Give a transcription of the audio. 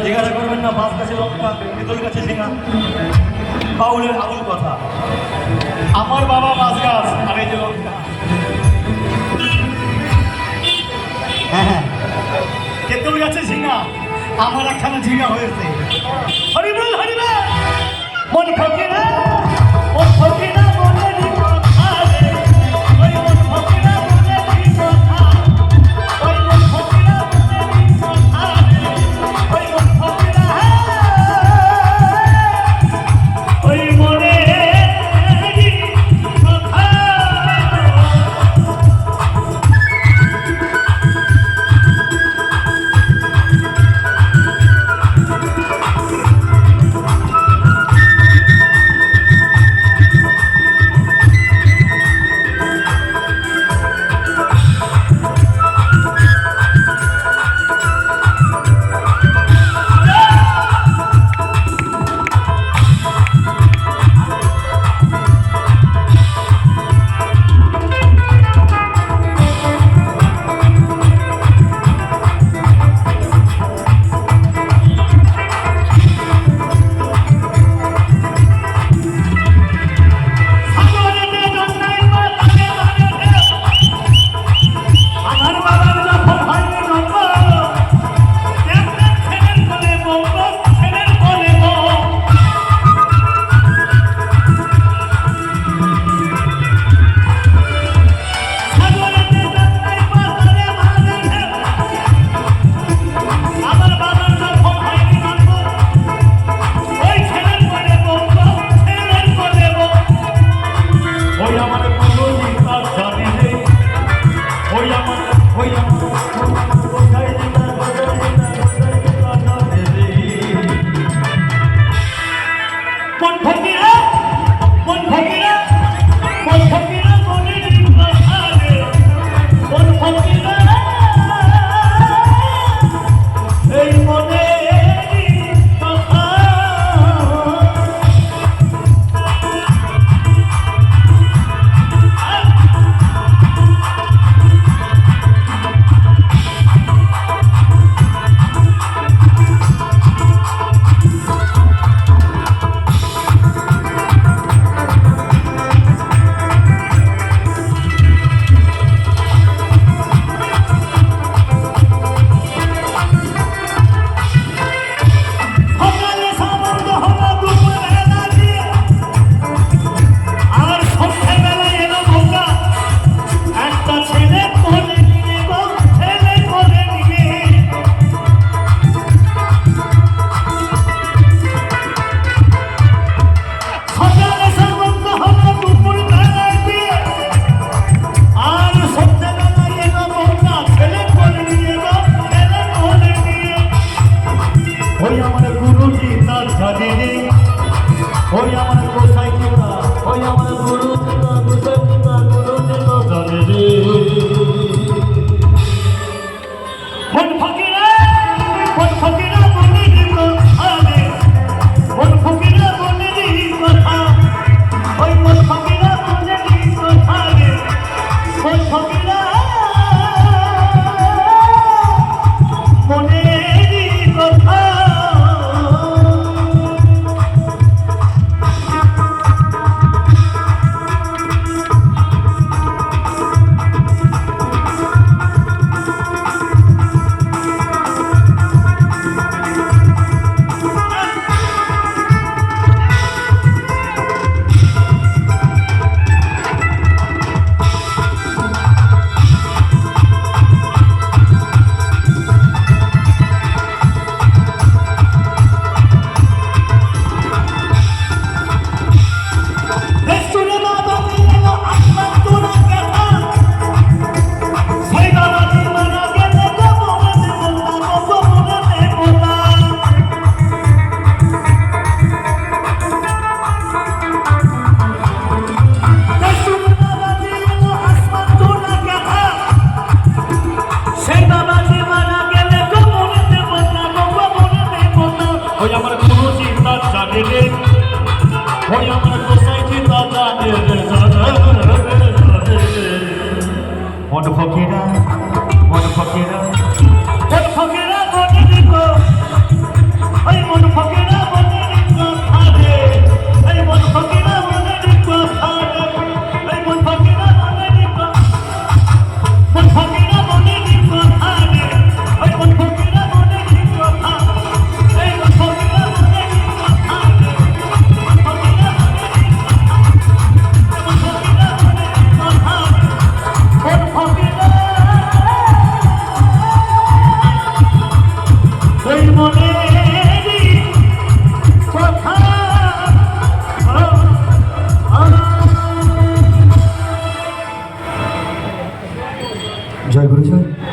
জিজ্ঞাসা করবেন না বাস কাছে লঙ্কা তেঁতুল কাছে ঝিঙা বাউলের আগুন কথা। আমার বাবা বাস গাছ আর এই যে লঙ্কা। হ্যাঁ হ্যাঁ, তেঁতুল গাছে ঝিঙা, আমার একখানা ঝিঙা হয়েছে। হরিবল হরিবল মন ফকিরা মন ফকিরা মনেরই কথা রে, ওই মন ফকিরা মনেরই কথা, ওই মন ফকিরা মনেরই কথা রে, ওই মন ফকিরা ওই মনেরই কথা। ওই মন ফকিরা মনের কথা রে, এই মন ফকিরা মনের কথা রে, এই মন ফকিরা মনের কথা, মন ফকিরা মনের কথা রে, ওই মন ফকিরা মনের কথা, এই মন ফকিরা মনের কথা রে, মন ফকিরা মনের কথা, মন ফকিরা ওই মনেরই কথা। জয় গুরু জয়।